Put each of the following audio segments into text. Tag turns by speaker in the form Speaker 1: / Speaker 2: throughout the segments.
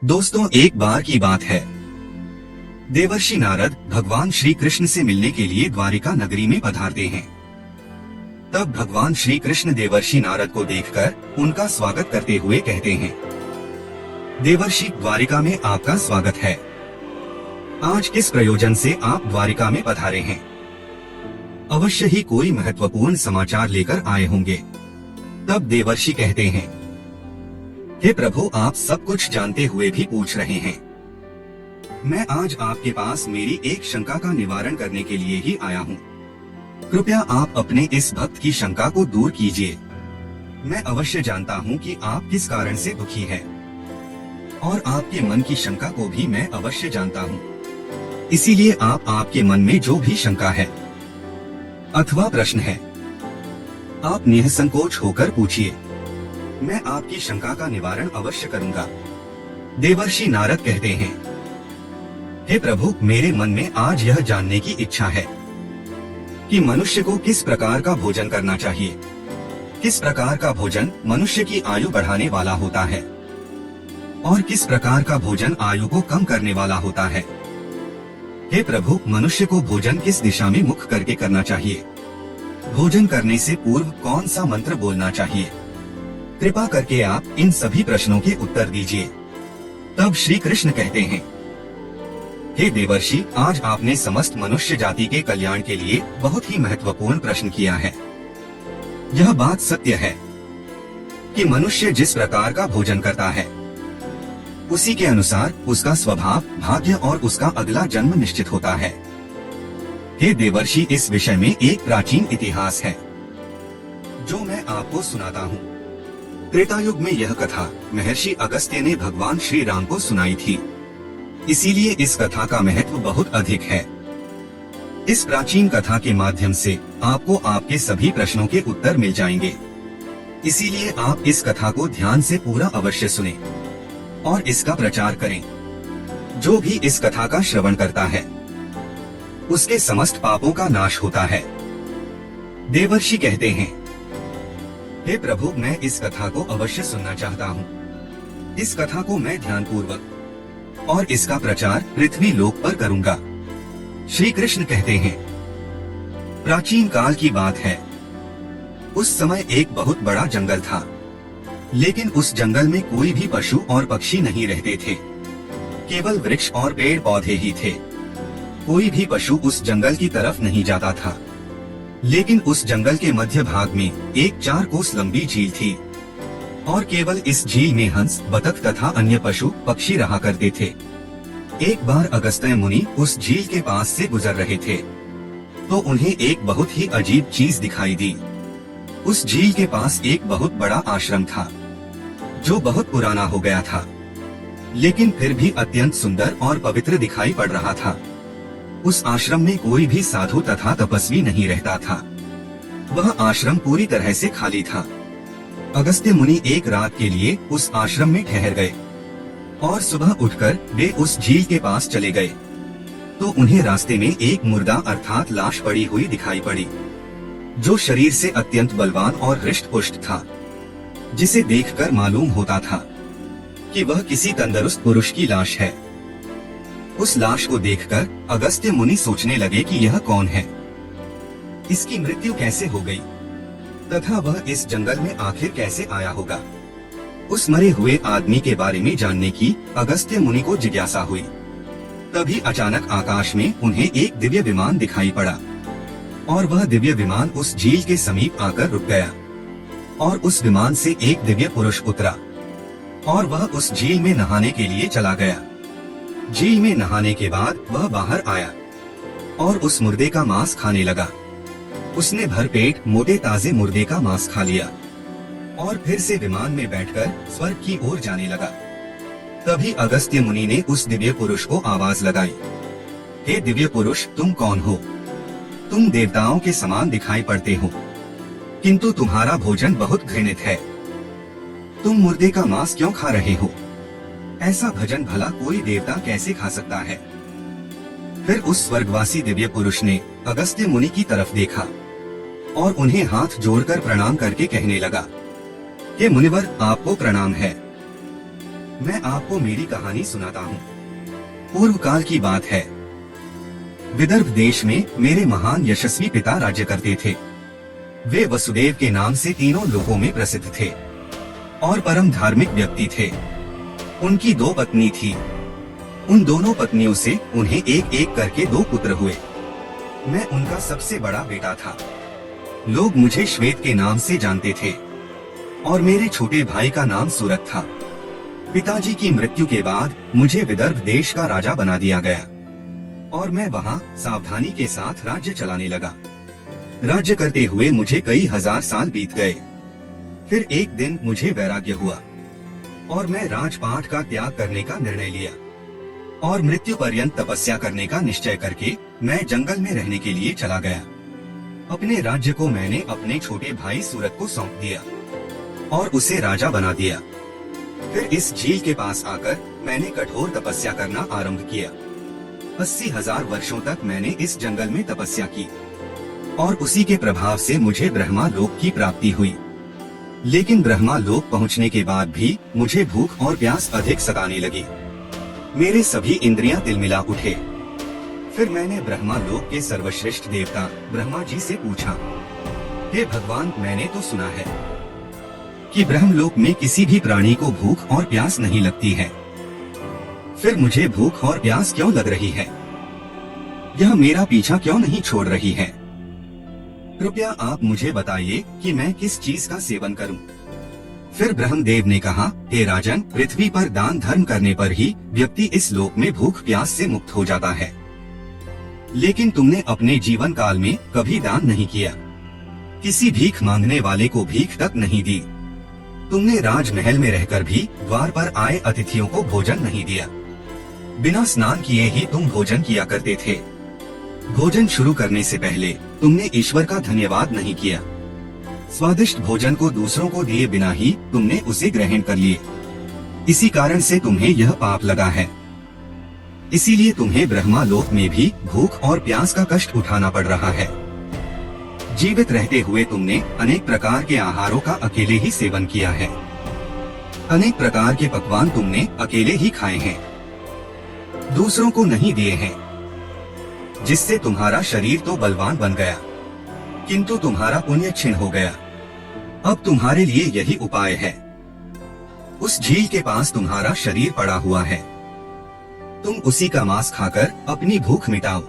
Speaker 1: दोस्तों, एक बार की बात है, देवर्षि नारद भगवान श्री कृष्ण से मिलने के लिए द्वारिका नगरी में पधारते हैं। तब भगवान श्री कृष्ण देवर्षि नारद को देखकर उनका स्वागत करते हुए कहते हैं, देवर्षि, द्वारिका में आपका स्वागत है। आज किस प्रयोजन से आप द्वारिका में पधारे हैं? अवश्य ही कोई महत्वपूर्ण समाचार लेकर आए होंगे। तब देवर्षि कहते हैं, हे प्रभु, आप सब कुछ जानते हुए भी पूछ रहे हैं। मैं आज आपके पास मेरी एक शंका का निवारण करने के लिए ही आया हूँ। कृपया आप अपने इस भक्त की शंका को दूर कीजिए। मैं अवश्य जानता हूँ कि आप किस कारण से दुखी हैं, और आपके मन की शंका को भी मैं अवश्य जानता हूँ। इसीलिए आपके मन में जो भी शंका है अथवा प्रश्न है, आप निसंकोच होकर पूछिए। मैं आपकी शंका का निवारण अवश्य करूंगा। देवर्षि नारद कहते हैं, हे प्रभु, मेरे मन में आज यह जानने की इच्छा है कि मनुष्य को किस प्रकार का भोजन करना चाहिए। किस प्रकार का भोजन मनुष्य की आयु बढ़ाने वाला होता है और किस प्रकार का भोजन आयु को कम करने वाला होता है। हे प्रभु, मनुष्य को भोजन किस दिशा में मुख करके करना चाहिए? भोजन करने से पूर्व कौन सा मंत्र बोलना चाहिए? कृपा करके आप इन सभी प्रश्नों के उत्तर दीजिए। तब श्री कृष्ण कहते हैं, हे देवर्षि, आज आपने समस्त मनुष्य जाति के कल्याण के लिए बहुत ही महत्वपूर्ण प्रश्न किया है। यह बात सत्य है कि मनुष्य जिस प्रकार का भोजन करता है उसी के अनुसार उसका स्वभाव, भाग्य और उसका अगला जन्म निश्चित होता है। हे देवर्षि, इस विषय में एक प्राचीन इतिहास है जो मैं आपको सुनाता हूँ। त्रेतायुग में यह कथा महर्षि अगस्त्य ने भगवान श्री राम को सुनाई थी, इसीलिए इस कथा का महत्व बहुत अधिक है। इस प्राचीन कथा के माध्यम से आपको आपके सभी प्रश्नों के उत्तर मिल जाएंगे। इसीलिए आप इस कथा को ध्यान से पूरा अवश्य सुने और इसका प्रचार करें। जो भी इस कथा का श्रवण करता है उसके समस्त पापों का नाश होता है। देवर्षि कहते हैं, हे प्रभु, मैं इस कथा को अवश्य सुनना चाहता हूँ। इस कथा को मैं ध्यानपूर्वक और इसका प्रचार पृथ्वी लोक पर करूँगा। श्री कृष्ण कहते हैं, प्राचीन काल की बात है। उस समय एक बहुत बड़ा जंगल था, लेकिन उस जंगल में कोई भी पशु और पक्षी नहीं रहते थे। केवल वृक्ष और पेड़ पौधे ही थे। कोई भी पशु उस जंगल की तरफ नहीं जाता था, लेकिन उस जंगल के मध्य भाग में एक 4 कोस लंबी झील थी और केवल इस झील में हंस, बतख तथा अन्य पशु पक्षी रहा करते थे। एक बार अगस्त्य मुनि उस झील के पास से गुजर रहे थे तो उन्हें एक बहुत ही अजीब चीज दिखाई दी। उस झील के पास एक बहुत बड़ा आश्रम था जो बहुत पुराना हो गया था, लेकिन फिर भी अत्यंत सुंदर और पवित्र दिखाई पड़ रहा था। उस आश्रम में कोई भी साधु तथा तपस्वी नहीं रहता था। वह आश्रम पूरी तरह से खाली था। अगस्त्य मुनि एक रात के लिए उस आश्रम में ठहर गए और सुबह उठकर वे उस झील के पास चले गए तो उन्हें रास्ते में एक मुर्दा अर्थात लाश पड़ी हुई दिखाई पड़ी, जो शरीर से अत्यंत बलवान और हृष्ट पुष्ट था, जिसे देखकर मालूम होता था कि वह किसी तंदुरुस्त पुरुष की लाश है। उस लाश को देखकर अगस्त्य मुनि सोचने लगे कि यह कौन है, इसकी मृत्यु कैसे हो गई तथा वह इस जंगल में आखिर कैसे आया होगा। उस मरे हुए आदमी के बारे में जानने की अगस्त्य मुनि को जिज्ञासा हुई। तभी अचानक आकाश में उन्हें एक दिव्य विमान दिखाई पड़ा और वह दिव्य विमान उस झील के समीप आकर रुक गया और उस विमान से एक दिव्य पुरुष उतरा और वह उस झील में नहाने के लिए चला गया। झील में नहाने के बाद वह बाहर आया और उस मुर्दे का मांस खाने लगा। उसने भरपेट मोटे ताजे मुर्दे का मांस खा लिया और फिर से विमान में बैठकर स्वर्ग की ओर जाने लगा। तभी अगस्त्य मुनि ने उस दिव्य पुरुष को आवाज लगाई, हे दिव्य पुरुष, तुम कौन हो? तुम देवताओं के समान दिखाई पड़ते हो, किंतु तुम्हारा भोजन बहुत घृणित है। तुम मुर्दे का मांस क्यों खा रहे हो? ऐसा भजन भला कोई देवता कैसे खा सकता है? फिर उस स्वर्गवासी दिव्य पुरुष ने अगस्त्य मुनि की तरफ देखा और उन्हें हाथ जोड़कर प्रणाम करके कहने लगा, हे मुनिवर, आपको प्रणाम है। मैं आपको मेरी कहानी सुनाता हूँ। पूर्व काल की बात है। विदर्भ देश में मेरे महान यशस्वी पिता राज्य करते थे। वे वसुदेव के नाम से तीनों लोकों में प्रसिद्ध थे और परम धार्मिक व्यक्ति थे। उनकी 2 पत्नी थी। उन दोनों पत्नियों से उन्हें एक एक करके 2 पुत्र हुए। मैं उनका सबसे बड़ा बेटा था। लोग मुझे श्वेत के नाम से जानते थे और मेरे छोटे भाई का नाम सूरत था। पिताजी की मृत्यु के बाद मुझे विदर्भ देश का राजा बना दिया गया और मैं वहाँ सावधानी के साथ राज्य चलाने लगा। राज्य करते हुए मुझे कई हजार साल बीत गए। फिर एक दिन मुझे वैराग्य हुआ और मैं राजपाट का त्याग करने का निर्णय लिया और मृत्यु पर्यंत तपस्या करने का निश्चय करके मैं जंगल में रहने के लिए चला गया। अपने राज्य को मैंने अपने छोटे भाई सूरत को सौंप दिया और उसे राजा बना दिया। फिर इस झील के पास आकर मैंने कठोर तपस्या करना आरंभ किया। 80,000 वर्षों तक मैंने इस जंगल में तपस्या की और उसी के प्रभाव से मुझे ब्रह्मा लोक की प्राप्ति हुई। लेकिन ब्रह्मा लोक पहुंचने के बाद भी मुझे भूख और प्यास अधिक सताने लगी। मेरे सभी इंद्रियां तिलमिला उठे। फिर मैंने ब्रह्मा लोक के सर्वश्रेष्ठ देवता ब्रह्मा जी से पूछा, हे भगवान, मैंने तो सुना है कि ब्रह्मलोक में किसी भी प्राणी को भूख और प्यास नहीं लगती है। फिर मुझे भूख और प्यास क्यों लग रही है? यह मेरा पीछा क्यों नहीं छोड़ रही है? कृपया आप मुझे बताइए कि मैं किस चीज का सेवन करूं? फिर ब्रह्मदेव ने कहा, हे राजन, पृथ्वी पर दान धर्म करने पर ही व्यक्ति इस लोक में भूख प्यास से मुक्त हो जाता है। लेकिन तुमने अपने जीवन काल में कभी दान नहीं किया, किसी भीख मांगने वाले को भीख तक नहीं दी। तुमने राजमहल में रहकर भी द्वार पर आए अतिथियों को भोजन नहीं दिया। बिना स्नान किए ही तुम भोजन किया करते थे। भोजन शुरू करने से पहले तुमने ईश्वर का धन्यवाद नहीं किया। स्वादिष्ट भोजन को दूसरों को दिए बिना ही तुमने उसे ग्रहण कर लिए। इसी कारण से तुम्हें यह पाप लगा है। इसीलिए तुम्हें ब्रह्मा लोक में भी भूख और प्यास का कष्ट उठाना पड़ रहा है। जीवित रहते हुए तुमने अनेक प्रकार के आहारों का अकेले ही सेवन किया है। अनेक प्रकार के पकवान तुमने अकेले ही खाए हैं, दूसरों को नहीं दिए हैं, जिससे तुम्हारा शरीर तो बलवान बन गया, किंतु तुम्हारा पुण्य क्षीण हो गया। अब तुम्हारे लिए यही उपाय है। उस झील के पास तुम्हारा शरीर पड़ा हुआ है, तुम उसी का मांस खाकर अपनी भूख मिटाओ।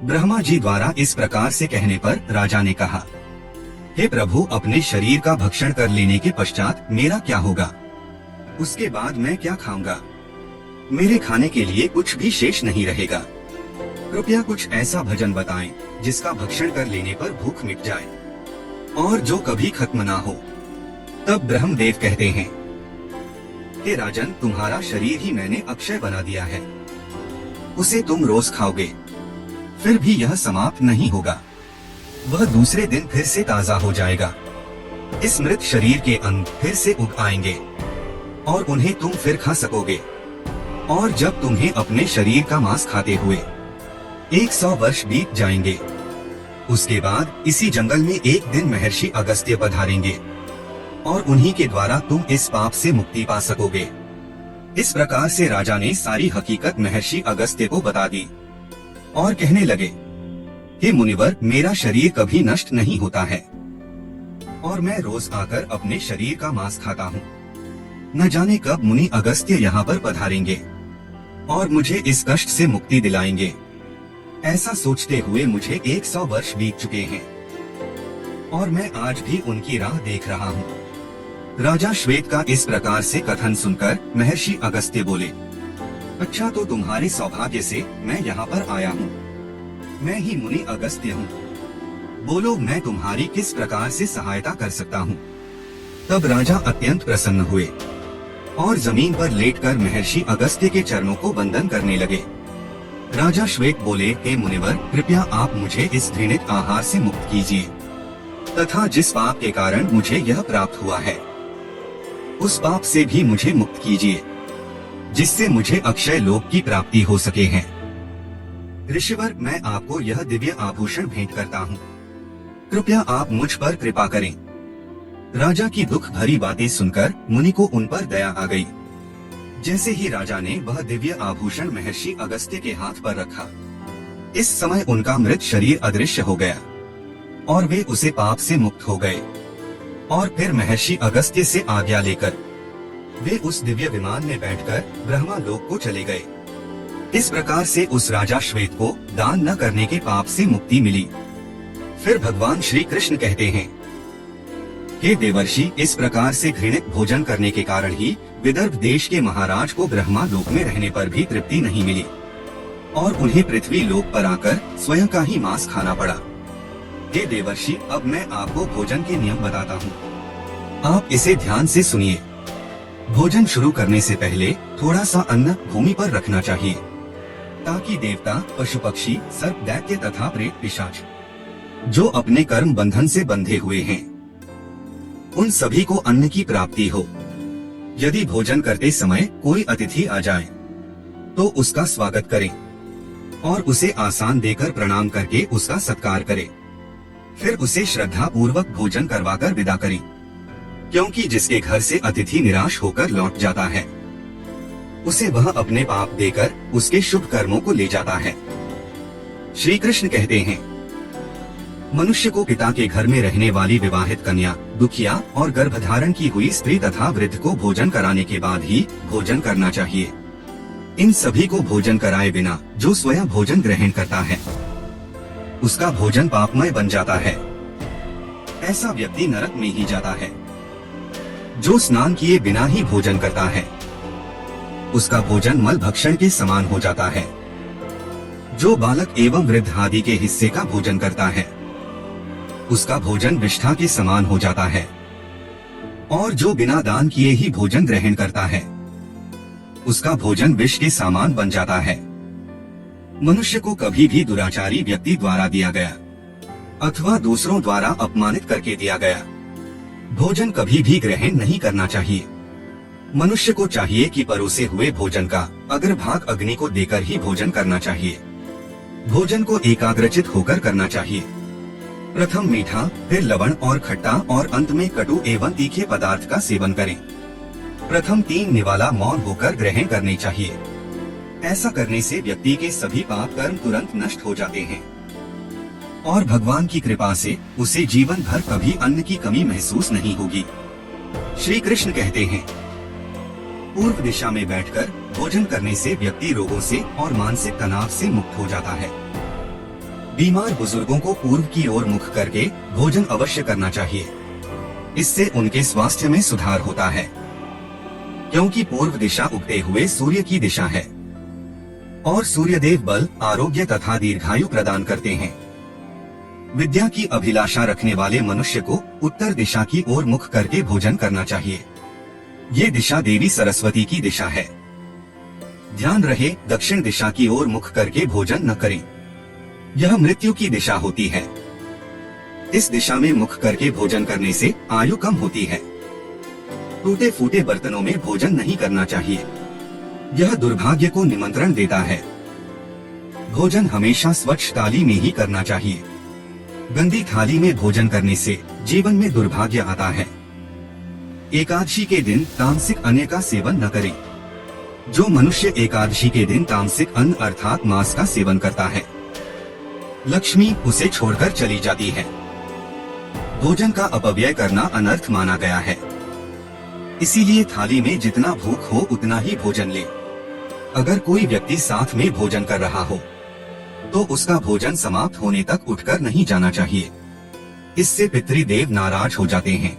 Speaker 1: ब्रह्मा जी द्वारा इस प्रकार से कहने पर राजा ने कहा, हे प्रभु, अपने शरीर का भक्षण कर लेने के पश्चात मेरा क्या होगा? उसके बाद मैं क्या खाऊंगा? मेरे खाने के लिए कुछ भी शेष नहीं रहेगा। कृपया कुछ ऐसा भजन बताएं जिसका भक्षण कर लेने पर भूख मिट जाए और जो कभी खत्म ना हो। तब ब्रह्मदेव कहते हैं, हे राजन, तुम्हारा शरीर ही मैंने अक्षय बना दिया है। उसे तुम रोज खाओगे, फिर भी यह समाप्त नहीं होगा। वह दूसरे दिन फिर से ताजा हो जाएगा। इस मृत शरीर के अंग फिर से उग आएंगे और उन्हें तुम फिर खा सकोगे। और जब तुम्हें अपने शरीर का मांस खाते हुए 100 वर्ष बीत जाएंगे, उसके बाद इसी जंगल में एक दिन महर्षि अगस्त्य पधारेंगे और उन्हीं के द्वारा तुम इस पाप से मुक्ति पा सकोगे। इस प्रकार से राजा ने सारी हकीकत महर्षि अगस्त्य को बता दी और कहने लगे, हे मुनिवर, मेरा शरीर कभी नष्ट नहीं होता है और मैं रोज आकर अपने शरीर का मांस खाता हूँ। न जाने कब मुनि अगस्त्य यहाँ पर पधारेंगे और मुझे इस कष्ट से मुक्ति दिलाएंगे। ऐसा सोचते हुए मुझे 100 वर्ष बीत चुके हैं और मैं आज भी उनकी राह देख रहा हूँ। राजा श्वेत का इस प्रकार से कथन सुनकर महर्षि अगस्त्य बोले, अच्छा, तो तुम्हारे सौभाग्य से मैं यहाँ पर आया हूँ। मैं ही मुनि अगस्त्य हूँ। बोलो, मैं तुम्हारी किस प्रकार से सहायता कर सकता हूँ? तब राजा अत्यंत प्रसन्न हुए और जमीन पर लेटकर महर्षि अगस्त्य के चरणों को वंदन करने लगे। राजा श्वेत बोले, हे मुनिवर, कृपया आप मुझे इस घृणित आहार से मुक्त कीजिए तथा जिस पाप के कारण मुझे यह प्राप्त हुआ है, उस पाप से भी मुझे मुक्त कीजिए, जिससे मुझे अक्षय लोक की प्राप्ति हो सके है। ऋषिवर, मैं आपको यह दिव्य आभूषण भेंट करता हूँ। कृपया आप मुझ पर कृपा करें। राजा की दुख भरी बातें सुनकर मुनि को उन पर दया आ गई जैसे ही राजा ने वह दिव्य आभूषण महर्षि अगस्त्य के हाथ पर रखा, इस समय उनका मृत शरीर अदृश्य हो गया और वे उसे पाप से मुक्त हो गए। और फिर महर्षि अगस्त्य से आज्ञा लेकर वे उस दिव्य विमान में बैठकर ब्रह्मा लोक को चले गए। इस प्रकार से उस राजा श्वेत को दान न करने के पाप से मुक्ति मिली। फिर भगवान श्री कृष्ण कहते हैं, हे देवर्षि, इस प्रकार से घृणित भोजन करने के कारण ही विदर्भ देश के महाराज को ब्रह्मा लोक में रहने पर भी तृप्ति नहीं मिली और उन्हें पृथ्वी लोक पर आकर स्वयं का ही मांस खाना पड़ा। हे देवर्षि, अब मैं आपको भोजन के नियम बताता हूँ, आप इसे ध्यान से सुनिए। भोजन शुरू करने से पहले थोड़ा सा अन्न भूमि पर रखना चाहिए ताकि देवता, पशु पक्षी, सर्प, दैत्य तथा प्रेत पिशाच जो अपने कर्म बंधन से बंधे हुए हैं, उन सभी को अन्न की प्राप्ति हो। यदि भोजन करते समय कोई अतिथि आ जाए तो उसका स्वागत करें और उसे आसन देकर प्रणाम करके उसका सत्कार करें। फिर उसे श्रद्धा पूर्वक भोजन करवाकर विदा करें, क्योंकि जिसके घर से अतिथि निराश होकर लौट जाता है उसे वह अपने पाप देकर उसके शुभ कर्मों को ले जाता है। श्री कृष्ण कहते हैं, मनुष्य को पिता के घर में रहने वाली विवाहित कन्या, दुखिया और गर्भधारण की हुई स्त्री तथा वृद्ध को भोजन कराने के बाद ही भोजन करना चाहिए। इन सभी को भोजन कराए बिना जो स्वयं भोजन ग्रहण करता है उसका भोजन पापमय बन जाता है। ऐसा व्यक्ति नरक में ही जाता है। जो स्नान किए बिना ही भोजन करता है उसका भोजन मल भक्षण के समान हो जाता है। जो बालक एवं वृद्ध आदि के हिस्से का भोजन करता है उसका भोजन विष्ठा के समान हो जाता है। और जो बिना दान किए ही भोजन ग्रहण करता है उसका भोजन विष के समान बन जाता है। मनुष्य को कभी भी दुराचारी व्यक्ति द्वारा दिया गया अथवा दूसरों द्वारा अपमानित करके दिया गया भोजन कभी भी ग्रहण नहीं करना चाहिए। मनुष्य को चाहिए कि परोसे हुए भोजन का अग्रभाग अग्नि को देकर ही भोजन करना चाहिए। भोजन को एकाग्रचित होकर करना चाहिए। प्रथम मीठा, फिर लवण और खट्टा और अंत में कटु एवं तीखे पदार्थ का सेवन करें। प्रथम 3 निवाला मौन होकर ग्रहण करनी चाहिए। ऐसा करने से व्यक्ति के सभी पाप कर्म तुरंत नष्ट हो जाते हैं और भगवान की कृपा से उसे जीवन भर कभी अन्न की कमी महसूस नहीं होगी। श्री कृष्ण कहते हैं, पूर्व दिशा में बैठकर भोजन करने से व्यक्ति रोगों से और मानसिक तनाव से मुक्त हो जाता है। बीमार बुजुर्गों को पूर्व की ओर मुख करके भोजन अवश्य करना चाहिए। इससे उनके स्वास्थ्य में सुधार होता है, क्योंकि पूर्व दिशा उगते हुए सूर्य की दिशा है और सूर्यदेव बल, आरोग्य तथा दीर्घायु प्रदान करते हैं। विद्या की अभिलाषा रखने वाले मनुष्य को उत्तर दिशा की ओर मुख करके भोजन करना चाहिए। ये दिशा देवी सरस्वती की दिशा है। ध्यान रहे, दक्षिण दिशा की ओर मुख करके भोजन न करें। यह मृत्यु की दिशा होती है। इस दिशा में मुख करके भोजन करने से आयु कम होती है। टूटे फूटे बर्तनों में भोजन नहीं करना चाहिए। यह दुर्भाग्य को निमंत्रण देता है। भोजन हमेशा स्वच्छ थाली में ही करना चाहिए। गंदी थाली में भोजन करने से जीवन में दुर्भाग्य आता है। एकादशी के दिन तामसिक अन्न का सेवन न करें। जो मनुष्य एकादशी के दिन तामसिक अन्न अर्थात मांस का सेवन करता है, लक्ष्मी उसे छोड़कर चली जाती है। भोजन का अपव्यय करना अनर्थ माना गया है। इसीलिए थाली में जितना भूख हो उतना ही भोजन ले। अगर कोई व्यक्ति साथ में भोजन कर रहा हो तो उसका भोजन समाप्त होने तक उठकर नहीं जाना चाहिए। इससे पितृदेव नाराज हो जाते हैं।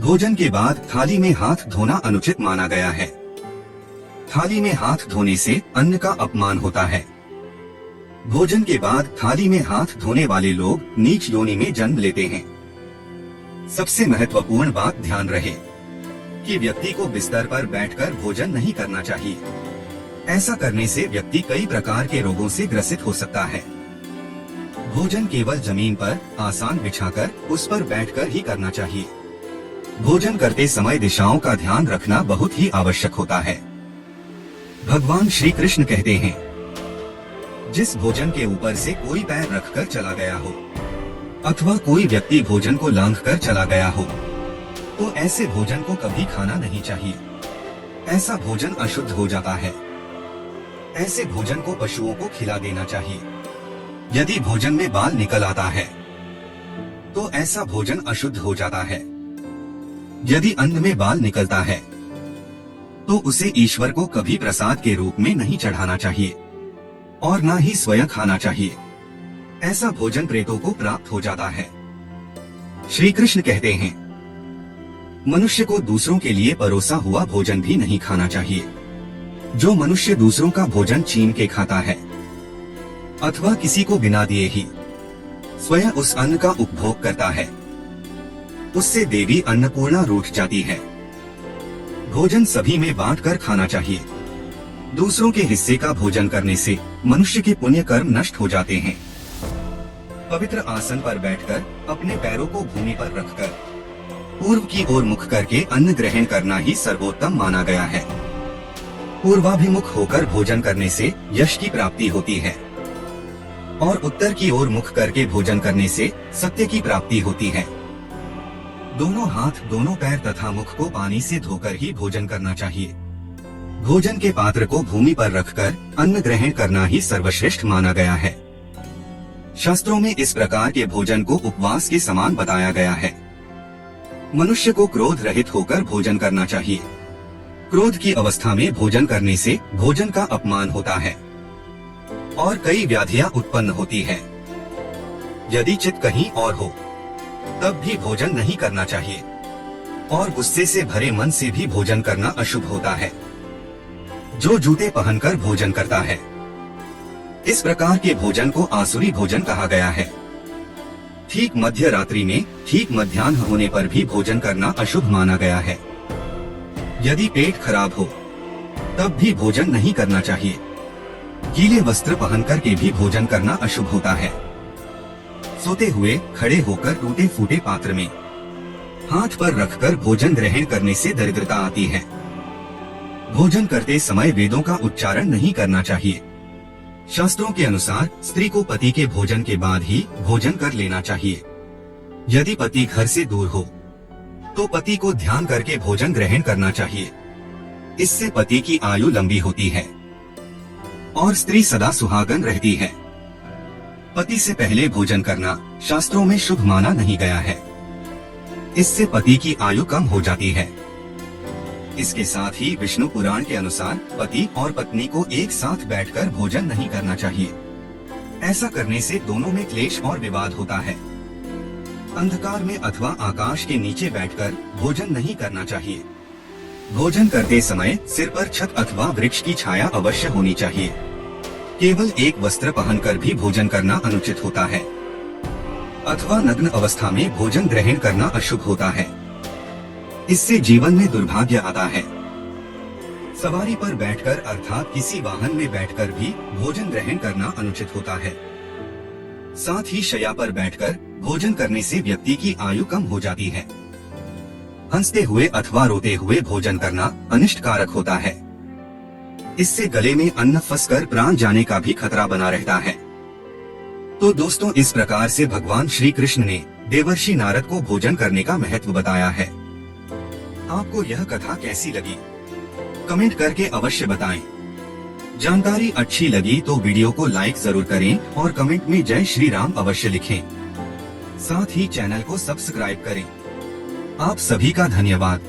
Speaker 1: भोजन के बाद थाली में हाथ धोना अनुचित माना गया है। थाली में हाथ धोने से अन्न का अपमान होता है। भोजन के बाद थाली में हाथ धोने वाले लोग नीच योनि में जन्म लेते हैं। सबसे महत्वपूर्ण बात ध्यान रहे कि व्यक्ति को बिस्तर पर बैठकर भोजन नहीं करना चाहिए। ऐसा करने से व्यक्ति कई प्रकार के रोगों से ग्रसित हो सकता है। भोजन केवल जमीन पर आसन बिछाकर उस पर बैठकर ही करना चाहिए। भोजन करते समय दिशाओं का ध्यान रखना बहुत ही आवश्यक होता है। भगवान श्री कृष्ण कहते हैं, जिस भोजन के ऊपर से कोई पैर रखकर चला गया हो अथवा कोई व्यक्ति भोजन को लांघकर चला गया हो तो ऐसे भोजन को कभी खाना नहीं चाहिए। ऐसा भोजन अशुद्ध हो जाता है। ऐसे भोजन को पशुओं को खिला देना चाहिए। यदि भोजन में बाल निकल आता है तो ऐसा भोजन अशुद्ध हो जाता है। यदि अन्न में बाल निकलता है तो उसे ईश्वर को कभी प्रसाद के रूप में नहीं चढ़ाना चाहिए और ना ही स्वयं खाना चाहिए। ऐसा भोजन प्रेतों को प्राप्त हो जाता है। श्री कृष्ण कहते हैं, मनुष्य को दूसरों के लिए परोसा हुआ भोजन भी नहीं खाना चाहिए। जो मनुष्य दूसरों का भोजन छीन के खाता है अथवा किसी को बिना दिए ही स्वयं उस अन्न का उपभोग करता है, उससे देवी अन्नपूर्णा रूठ जाती है। भोजन सभी में बांटकर खाना चाहिए। दूसरों के हिस्से का भोजन करने से मनुष्य के पुण्य कर्म नष्ट हो जाते हैं। पवित्र आसन पर बैठकर अपने पैरों को भूमि पर रखकर पूर्व की ओर मुख करके अन्न ग्रहण करना ही सर्वोत्तम माना गया है। पूर्वाभिमुख होकर भोजन करने से यश की प्राप्ति होती है और उत्तर की ओर मुख करके भोजन करने से सत्य की प्राप्ति होती है। दोनों हाथ, दोनों पैर तथा मुख को पानी से धोकर ही भोजन करना चाहिए। भोजन के पात्र को भूमि पर रखकर अन्न ग्रहण करना ही सर्वश्रेष्ठ माना गया है। शास्त्रों में इस प्रकार के भोजन को उपवास के समान बताया गया है। मनुष्य को क्रोध रहित होकर भोजन करना चाहिए। क्रोध की अवस्था में भोजन करने से भोजन का अपमान होता है और कई व्याधियां उत्पन्न होती है। यदि चित्त कहीं और हो तब भी भोजन नहीं करना चाहिए और गुस्से से भरे मन से भी भोजन करना अशुभ होता है। जो जूते पहनकर भोजन करता है, इस प्रकार के भोजन को आसुरी भोजन कहा गया है। ठीक मध्य रात्रि में, ठीक मध्याह्न होने पर भी भोजन करना अशुभ माना गया है। यदि पेट खराब हो तब भी भोजन नहीं करना चाहिए। गीले वस्त्र पहनकर के भी भोजन करना अशुभ होता है। सोते हुए, खड़े होकर टूटे फूटे पात्र में हाथ पर रखकर भोजन ग्रहण करने से दरिद्रता आती है। भोजन करते समय वेदों का उच्चारण नहीं करना चाहिए। शास्त्रों के अनुसार स्त्री को पति के भोजन के बाद ही भोजन कर लेना चाहिए। यदि पति घर से दूर हो तो पति को ध्यान करके भोजन ग्रहण करना चाहिए। इससे पति की आयु लंबी होती है और स्त्री सदा सुहागन रहती है। पति से पहले भोजन करना शास्त्रों में शुभ माना नहीं गया है। इससे पति की आयु कम हो जाती है। इसके साथ ही विष्णु पुराण के अनुसार पति और पत्नी को एक साथ बैठकर भोजन नहीं करना चाहिए। ऐसा करने से दोनों में क्लेश और विवाद होता है। अंधकार में अथवा आकाश के नीचे बैठकर भोजन नहीं करना चाहिए। भोजन करते समय सिर पर छत अथवा वृक्ष की छाया अवश्य होनी चाहिए। केवल एक वस्त्र पहनकर भी भोजन करना अनुचित होता है अथवा नग्न अवस्था में भोजन ग्रहण करना अशुभ होता है। इससे जीवन में दुर्भाग्य आता है। सवारी पर बैठकर अर्थात किसी वाहन में बैठकर भी भोजन ग्रहण करना अनुचित होता है। साथ ही शैया पर बैठकर भोजन करने से व्यक्ति की आयु कम हो जाती है। हंसते हुए अथवा रोते हुए भोजन करना अनिष्ट कारक होता है। इससे गले में अन्न फंसकर प्राण जाने का भी खतरा बना रहता है। तो दोस्तों, इस प्रकार से भगवान श्री कृष्ण ने देवर्षि नारद को भोजन करने का महत्व बताया है। आपको यह कथा कैसी लगी? कमेंट करके अवश्य बताएं। जानकारी अच्छी लगी तो वीडियो को लाइक जरूर करें और कमेंट में जय श्री राम अवश्य लिखें। साथ ही चैनल को सब्सक्राइब करें। आप सभी का धन्यवाद।